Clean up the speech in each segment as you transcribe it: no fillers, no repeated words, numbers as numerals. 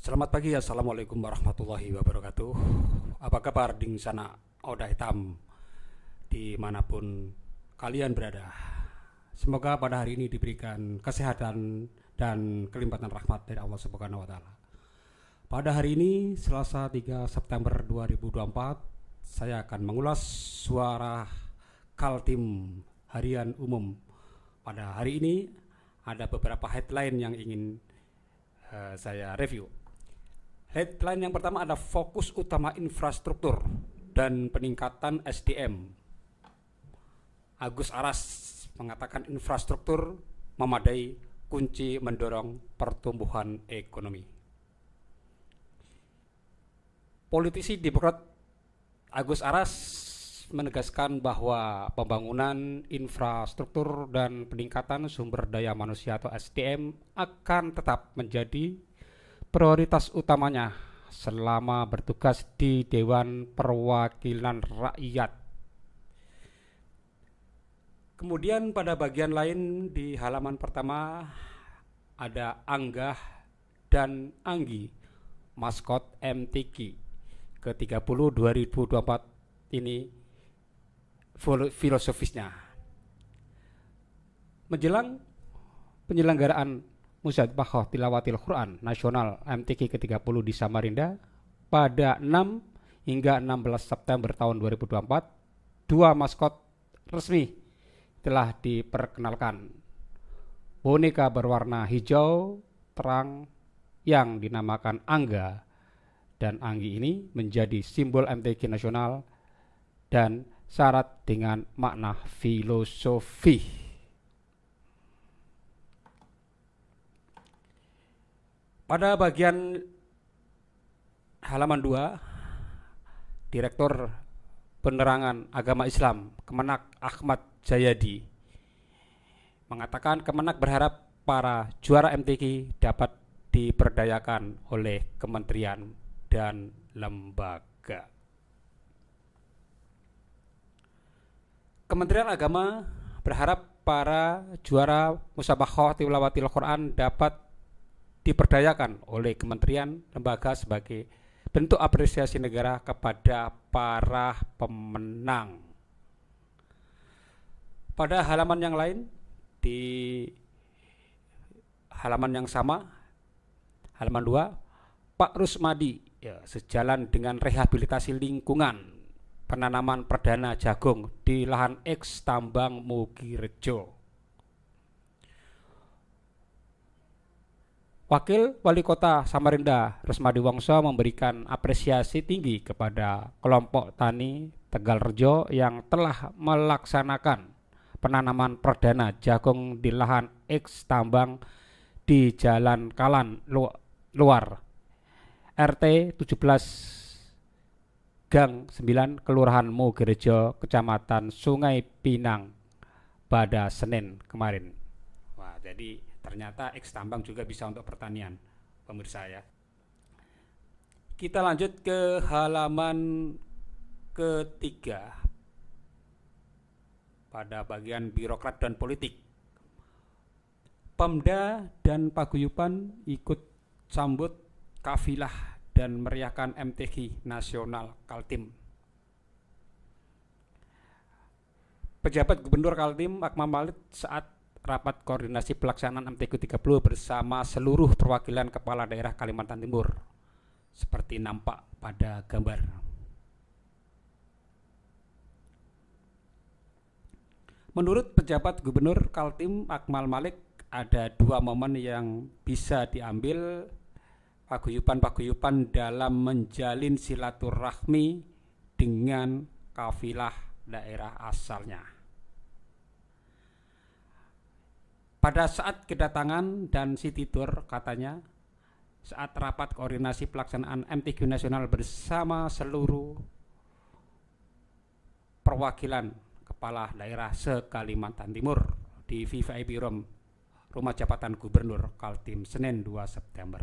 Selamat pagi, assalamualaikum warahmatullahi wabarakatuh. Apa kabar di sana, Oda Hitam, dimanapun kalian berada? Semoga pada hari ini diberikan kesehatan dan kelimpahan rahmat dari Allah Subhanahu wa Ta'ala. Pada hari ini, Selasa 3 September 2024, saya akan mengulas suara Kaltim harian umum. Pada hari ini ada beberapa headline yang ingin saya review. Headline yang pertama ada fokus utama infrastruktur dan peningkatan SDM. Agus Aras mengatakan infrastruktur memadai kunci mendorong pertumbuhan ekonomi. Politisi Demokrat Agus Aras menegaskan bahwa pembangunan infrastruktur dan peningkatan sumber daya manusia atau SDM akan tetap menjadi prioritas utamanya selama bertugas di Dewan Perwakilan Rakyat. Kemudian pada bagian lain di halaman pertama ada Anggah dan Anggi, maskot MTQ ke-30 2024 ini filosofisnya. Menjelang penyelenggaraan Musyawarah Tilawatil Quran Nasional MTQ ke-30 di Samarinda pada 6 hingga 16 September tahun 2024, dua maskot resmi telah diperkenalkan. Boneka berwarna hijau terang yang dinamakan Angga dan Anggi ini menjadi simbol MTQ nasional dan syarat dengan makna filosofi. Pada bagian halaman 2, Direktur Penerangan Agama Islam Kemenak Ahmad Jayadi mengatakan Kemenak berharap para juara MTQ dapat diberdayakan oleh kementerian dan lembaga. Kementerian Agama berharap para juara Musabaqah Tilawatil Quran dapat diperdayakan oleh kementerian lembaga sebagai bentuk apresiasi negara kepada para pemenang. Pada halaman yang lain, di halaman yang sama, halaman 2, Pak Rusmadi sejalan dengan rehabilitasi lingkungan penanaman perdana jagung di lahan eks tambang Mugirejo. Wakil Wali Kota Samarinda Rusmadi Wongso memberikan apresiasi tinggi kepada kelompok tani Tegalrejo yang telah melaksanakan penanaman perdana jagung di lahan eks tambang di Jalan Kalan Luar RT 17 Gang 9 Kelurahan Mugirejo Kecamatan Sungai Pinang pada Senin kemarin. Wah, jadi ternyata eks tambang juga bisa untuk pertanian, pemirsa ya. Kita lanjut ke halaman ketiga pada bagian birokrat dan politik. Pemda dan paguyuban ikut sambut kafilah dan meriahkan MTQ Nasional Kaltim. Pejabat Gubernur Kaltim Akmal Malik saat rapat koordinasi pelaksanaan MTQ 30 bersama seluruh perwakilan kepala daerah Kalimantan Timur seperti nampak pada gambar. Menurut pejabat Gubernur Kaltim Akmal Malik, ada dua momen yang bisa diambil paguyuban-paguyuban dalam menjalin silaturahmi dengan kafilah daerah asalnya. Pada saat kedatangan dan city tour, katanya, saat rapat koordinasi pelaksanaan MTQ Nasional bersama seluruh perwakilan kepala daerah se-Kalimantan Timur di VVIP Room, Rumah Jabatan Gubernur Kaltim, Senin 2 September.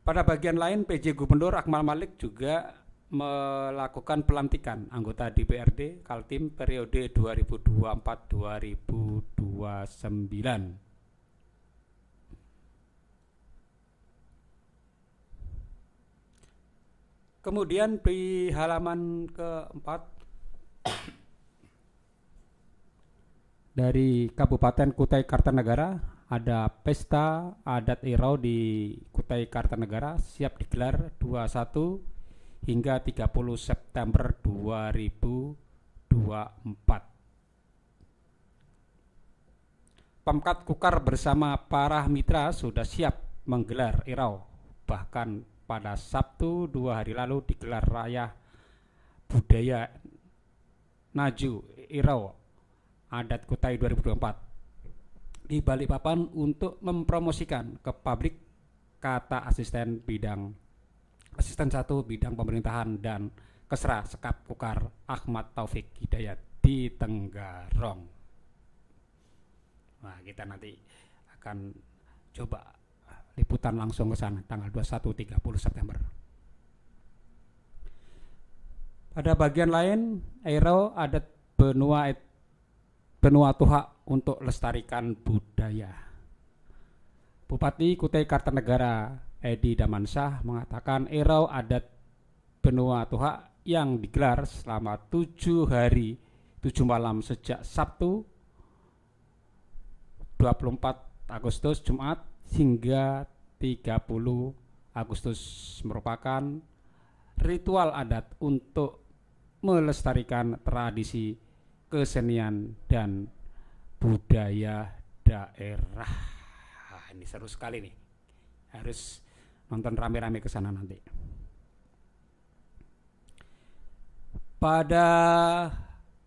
Pada bagian lain, PJ Gubernur Akmal Malik juga melakukan pelantikan anggota DPRD Kaltim periode 2024-2029. Kemudian di halaman keempat dari Kabupaten Kutai Kartanegara ada pesta adat Irau di Kutai Kartanegara siap digelar 21 hingga 30 September 2024. Pemkat Kukar bersama para mitra sudah siap menggelar Irau. Bahkan pada Sabtu 2 hari lalu digelar Raya Budaya Naju Irau Adat Kutai 2024 di Balikpapan untuk mempromosikan ke publik, kata asisten 1 bidang pemerintahan dan Kesra Sekap Kukar Ahmad Taufik Hidayat di Tenggarong. Nah, kita nanti akan coba liputan langsung ke sana tanggal 21-30 September. Pada bagian lain, Irau adat benua Tuha untuk lestarikan budaya. Bupati Kutai Kartanegara Edi Damansyah mengatakan Irau adat benua Tuha yang digelar selama 7 hari 7 malam sejak Sabtu 24 Agustus Jumat hingga 30 Agustus merupakan ritual adat untuk melestarikan tradisi kesenian dan budaya daerah. Ini seru sekali nih. Harus nonton rame-rame ke sana nanti. Pada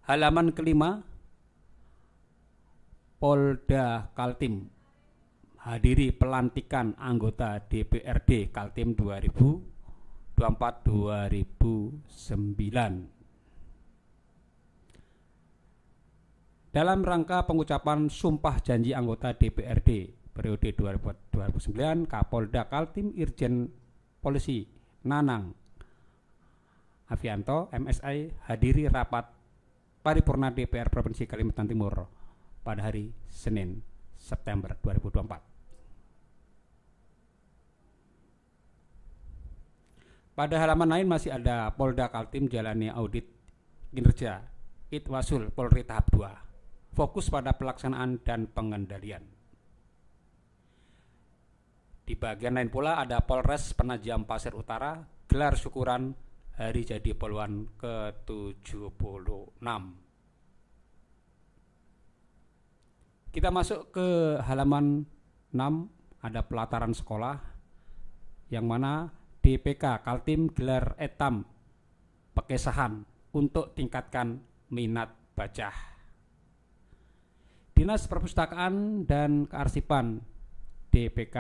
halaman kelima, Polda Kaltim hadiri pelantikan anggota DPRD Kaltim 2024-2029. Dalam rangka pengucapan sumpah janji anggota DPRD periode 2009, Kapolda Kaltim Irjen Polisi Nanang Avianto MSI hadiri rapat paripurna DPR Provinsi Kalimantan Timur pada hari Senin September 2024. Pada halaman lain masih ada Polda Kaltim jalani audit kinerja Itwasul Polri tahap 2. Fokus pada pelaksanaan dan pengendalian. Di bagian lain pula ada Polres Penajam Pasir Utara gelar syukuran Hari Jadi Poluan ke-76. Kita masuk ke halaman 6, ada pelataran sekolah yang mana DPK Kaltim gelar etam pekesahan untuk tingkatkan minat baca. Dinas Perpustakaan dan Kearsipan DPK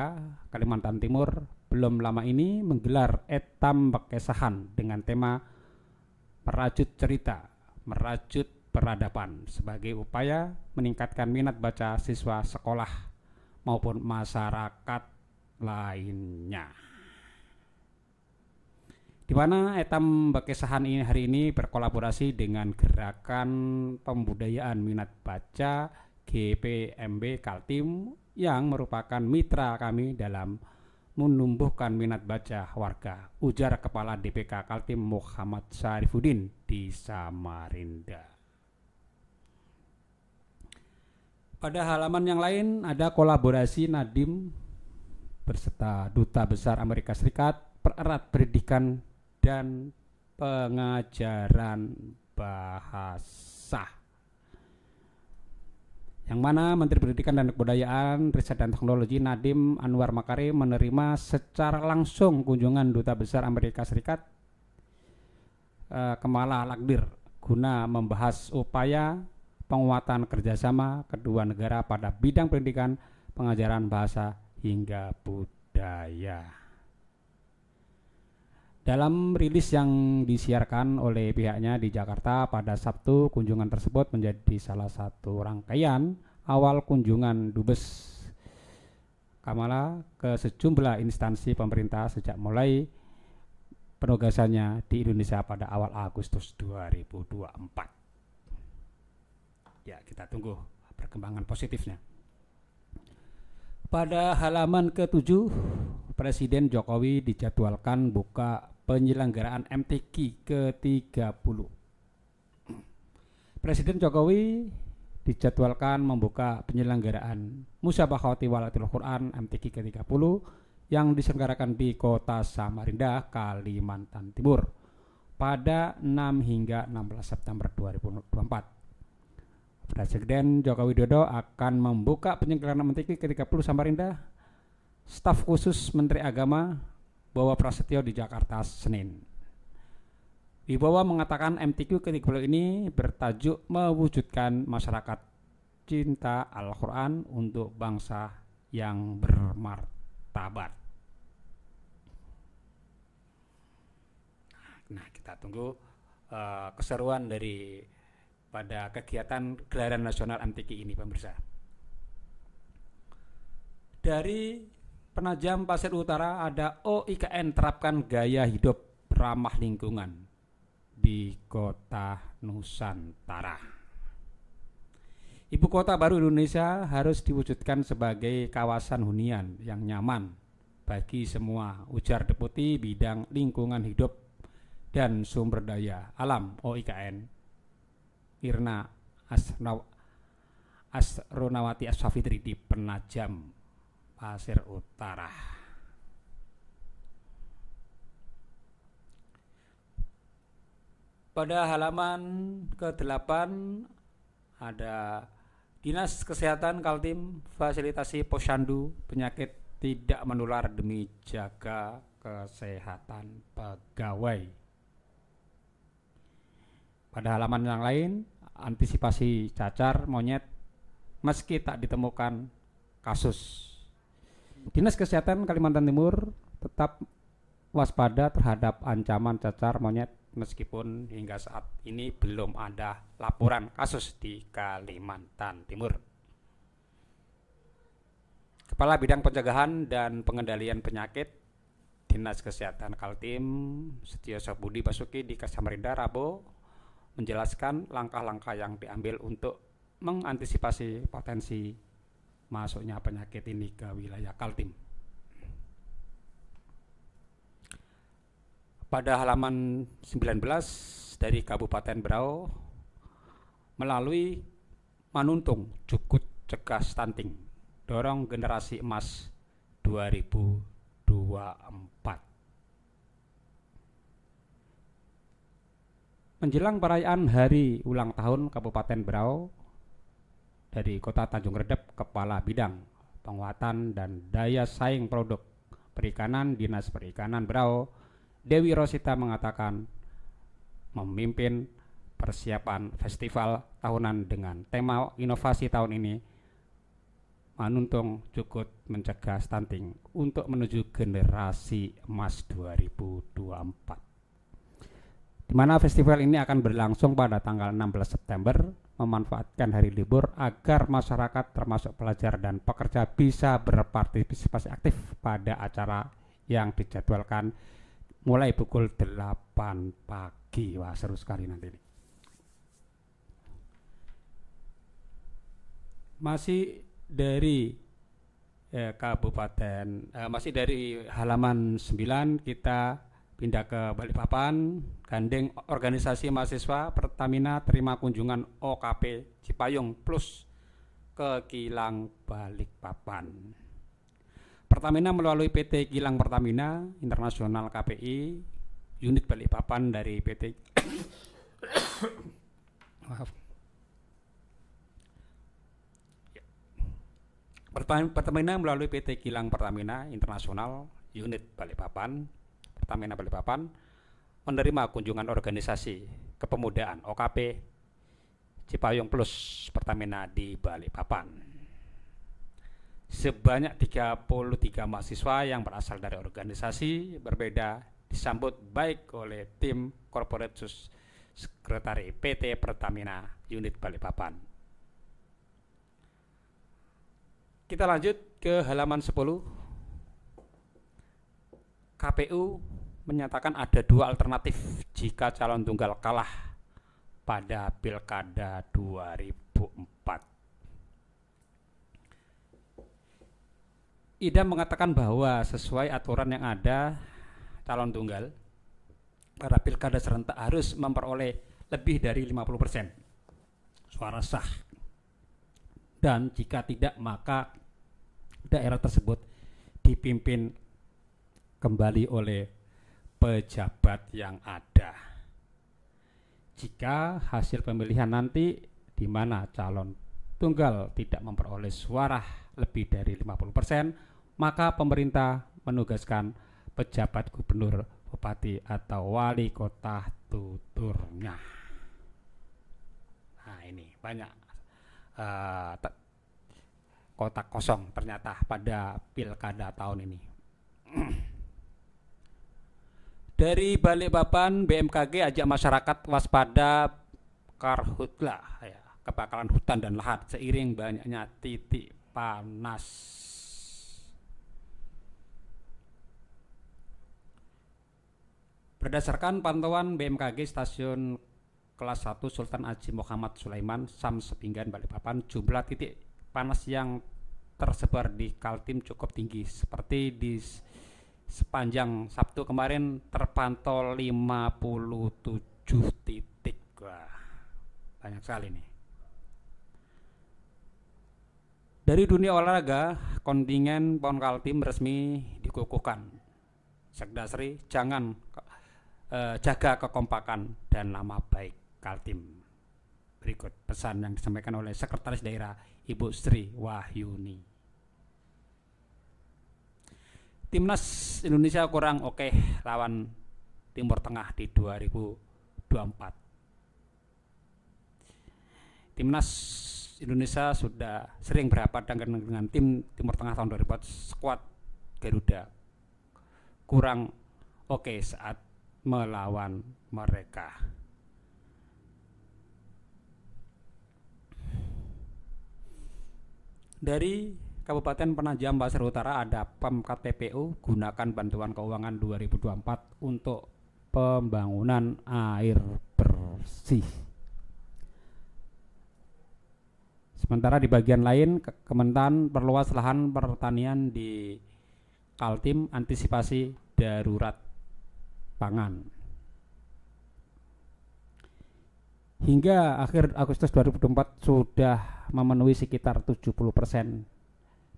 Kalimantan Timur belum lama ini menggelar etam pekesahan dengan tema merajut cerita, merajut peradaban sebagai upaya meningkatkan minat baca siswa sekolah maupun masyarakat lainnya. Di mana etam pekesahan ini hari ini berkolaborasi dengan Gerakan Pembudayaan Minat Baca GPMB Kaltim yang merupakan mitra kami dalam menumbuhkan minat baca warga, ujar Kepala DPK Kaltim Muhammad Syarifuddin di Samarinda. Pada halaman yang lain ada kolaborasi Nadiem beserta Duta Besar Amerika Serikat pererat pendidikan dan pengajaran bahasa. Yang mana Menteri Pendidikan dan Kebudayaan, Riset dan Teknologi Nadiem Anwar Makarim menerima secara langsung kunjungan Duta Besar Amerika Serikat Kamala Lagdir guna membahas upaya penguatan kerjasama kedua negara pada bidang pendidikan, pengajaran bahasa hingga budaya. Dalam rilis yang disiarkan oleh pihaknya di Jakarta pada Sabtu, kunjungan tersebut menjadi salah satu rangkaian awal kunjungan Dubes Kamala ke sejumlah instansi pemerintah sejak mulai penugasannya di Indonesia pada awal Agustus 2024. Ya, kita tunggu perkembangan positifnya. Pada halaman ke-7, Presiden Jokowi dijadwalkan buka penyelenggaraan MTQ ke-30. Presiden Jokowi dijadwalkan membuka penyelenggaraan Musabaqah Tilawatil Quran MTQ ke-30 yang diselenggarakan di Kota Samarinda, Kalimantan Timur pada 6 hingga 16 September 2024. Presiden Joko Widodo akan membuka penyelenggaraan MTQ ke-30 Samarinda. Staf khusus Menteri Agama Bowo Prasetyo di Jakarta, Senin. Wibowo mengatakan MTQ ke-30 ini bertajuk mewujudkan masyarakat cinta Al-Quran untuk bangsa yang bermartabat. Nah, kita tunggu keseruan dari pada kegiatan gelaran nasional MTQ ini, pemirsa. Dari Penajam Pasir Utara ada OIKN terapkan gaya hidup ramah lingkungan di Kota Nusantara. Ibu kota baru Indonesia harus diwujudkan sebagai kawasan hunian yang nyaman bagi semua, ujar Deputi Bidang Lingkungan Hidup dan Sumber Daya Alam OIKN Irna Asronawati Asfafitri di Penajam Pasir Utara. Pada halaman ke-8 ada Dinas Kesehatan Kaltim fasilitasi posyandu penyakit tidak menular demi jaga kesehatan pegawai. Pada halaman yang lain, antisipasi cacar monyet meski tak ditemukan kasus. Dinas Kesehatan Kalimantan Timur tetap waspada terhadap ancaman cacar monyet meskipun hingga saat ini belum ada laporan kasus di Kalimantan Timur. Kepala Bidang Pencegahan dan Pengendalian Penyakit Dinas Kesehatan Kaltim Setioso Budi Basuki di Samarinda Rabu menjelaskan langkah-langkah yang diambil untuk mengantisipasi potensi masuknya penyakit ini ke wilayah Kaltim. Pada halaman 19 dari Kabupaten Berau melalui Manuntung Jukut Cegah Stunting Dorong Generasi Emas 2024. Menjelang perayaan hari ulang tahun Kabupaten Berau dari Kota Tanjung Redep, Kepala Bidang Penguatan dan Daya Saing Produk Perikanan Dinas Perikanan Berau Dewi Rosita mengatakan memimpin persiapan festival tahunan dengan tema inovasi tahun ini Manuntung Jukut Mencegah Stunting untuk menuju generasi emas 2024, di mana festival ini akan berlangsung pada tanggal 16 September memanfaatkan hari libur agar masyarakat termasuk pelajar dan pekerja bisa berpartisipasi aktif pada acara yang dijadwalkan mulai pukul 8 pagi. Wah, seru sekali nanti ini. Masih dari masih dari halaman 9 kita pindah ke Balikpapan. Gandeng organisasi mahasiswa Pertamina terima kunjungan OKP Cipayung Plus ke Kilang Balikpapan. Pertamina melalui PT Kilang Pertamina Internasional KPI unit Balikpapan dari PT Pertamina melalui PT Kilang Pertamina Internasional unit Balikpapan Pertamina Balikpapan menerima kunjungan organisasi kepemudaan OKP Cipayung Plus Pertamina di Balikpapan. Sebanyak 33 mahasiswa yang berasal dari organisasi berbeda disambut baik oleh tim Corporate Sekretari PT Pertamina Unit Balikpapan. Kita lanjut ke halaman 10. KPU menyatakan ada dua alternatif jika calon tunggal kalah pada Pilkada 2004. Idam mengatakan bahwa sesuai aturan yang ada, calon tunggal pada pilkada serentak harus memperoleh lebih dari 50% suara sah, dan jika tidak maka daerah tersebut dipimpin kembali oleh pejabat yang ada. Jika hasil pemilihan nanti di mana calon tunggal tidak memperoleh suara lebih dari 50%, maka pemerintah menugaskan pejabat gubernur, bupati atau wali kota tuturnya. Nah ini banyak kotak kosong ternyata pada pilkada tahun ini. Dari Balikpapan, BMKG ajak masyarakat waspada karhutla, ya, kebakaran hutan dan lahan seiring banyaknya titik panas. Berdasarkan pantauan BMKG Stasiun Kelas 1 Sultan Haji Muhammad Sulaiman, Sam Sepinggan, Balikpapan, jumlah titik panas yang tersebar di Kaltim cukup tinggi. Seperti di sepanjang Sabtu kemarin terpantau 57 titik. Wah, banyak sekali nih. Dari dunia olahraga, kontingen PON Kaltim resmi dikukuhkan. Sekdasri jangan jaga kekompakan dan nama baik Kaltim. Berikut pesan yang disampaikan oleh Sekretaris Daerah Ibu Sri Wahyuni. Timnas Indonesia kurang oke lawan Timur Tengah di 2024. Timnas Indonesia sudah sering berhadapan dengan tim Timur Tengah tahun 2004. Skuad Garuda kurang oke saat melawan mereka. Dari Kabupaten Penajam Pasir Utara ada Pemkat PPU gunakan bantuan keuangan 2024 untuk pembangunan air bersih. Sementara di bagian lain, Kementan perluas lahan pertanian di Kaltim antisipasi darurat pangan. Hingga akhir Agustus 2024 sudah memenuhi sekitar 70%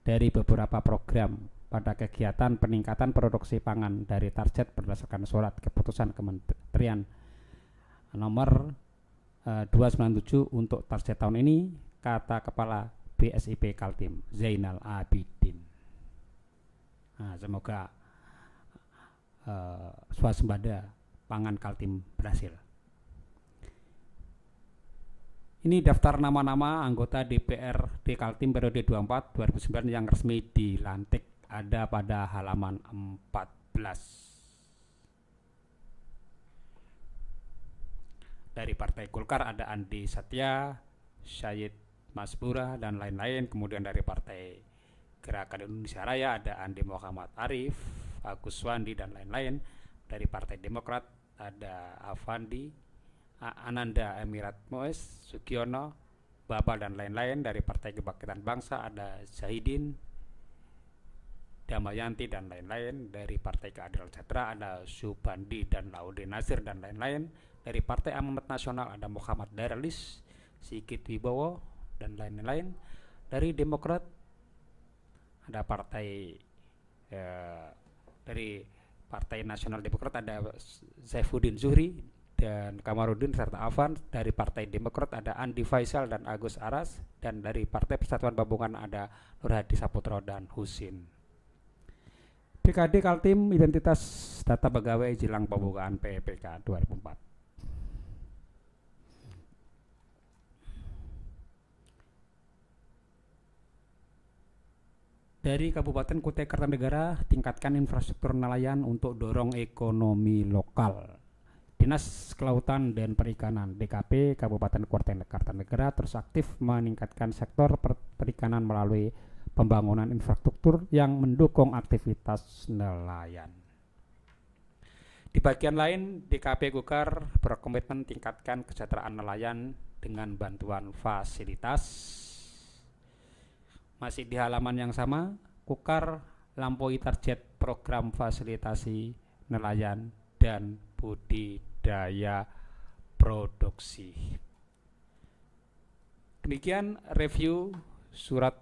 dari beberapa program pada kegiatan peningkatan produksi pangan dari target berdasarkan surat keputusan Kementerian nomor 297 untuk target tahun ini, kata Kepala BSIP Kaltim Zainal Abidin. Nah, semoga swasembada pangan Kaltim berhasil. Ini daftar nama-nama anggota DPR di Kaltim periode 24-2009 yang resmi dilantik, ada pada halaman 14. Dari Partai Golkar ada Andi Satya, Syed Masbura dan lain-lain. Kemudian dari Partai Gerakan Indonesia Raya ada Andi Muhammad Arif, Agus Wandi dan lain-lain. Dari Partai Demokrat ada Afandi, Ananda Emirat Moes, Sugiono, Baba dan lain-lain. Dari Partai Kebangkitan Bangsa ada Zahidin, Damayanti dan lain-lain. Dari Partai Keadilan Sejahtera ada Subandi dan Laude Nasir dan lain-lain. Dari Partai Amanat Nasional ada Muhammad Daralis, Sigit Wibowo dan lain-lain. Dari Demokrat ada dari Partai Nasional Demokrat ada Saifuddin Zuhri dan Kamarudin serta Afan. Dari Partai Demokrat ada Andi Faisal dan Agus Aras, dan dari Partai Persatuan Pembangunan ada Nur Hadi Saputro dan Husin. PKD Kaltim identitas data pegawai jelang pembukaan PPK 2004. Dari Kabupaten Kutai Kartanegara, tingkatkan infrastruktur nelayan untuk dorong ekonomi lokal. Dinas Kelautan dan Perikanan DKP Kabupaten Kutai Kartanegara terus aktif meningkatkan sektor perikanan melalui pembangunan infrastruktur yang mendukung aktivitas nelayan. Di bagian lain, DKP Gukar berkomitmen tingkatkan kesejahteraan nelayan dengan bantuan fasilitas. Masih di halaman yang sama, Kukar lampaui target program fasilitasi nelayan dan budidaya produksi. Demikian review surat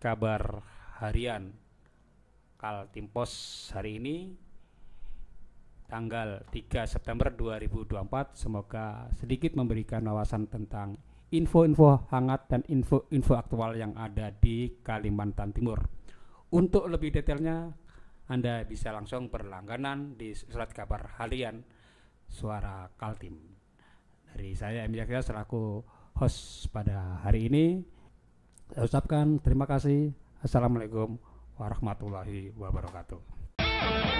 kabar harian Kaltimpos hari ini tanggal 3 September 2024. Semoga sedikit memberikan wawasan tentang info-info hangat dan info-info aktual yang ada di Kalimantan Timur. Untuk lebih detailnya Anda bisa langsung berlangganan di surat kabar harian Suara Kaltim. Dari saya Emi Yahya selaku host pada hari ini, saya ucapkan terima kasih. Assalamualaikum warahmatullahi wabarakatuh.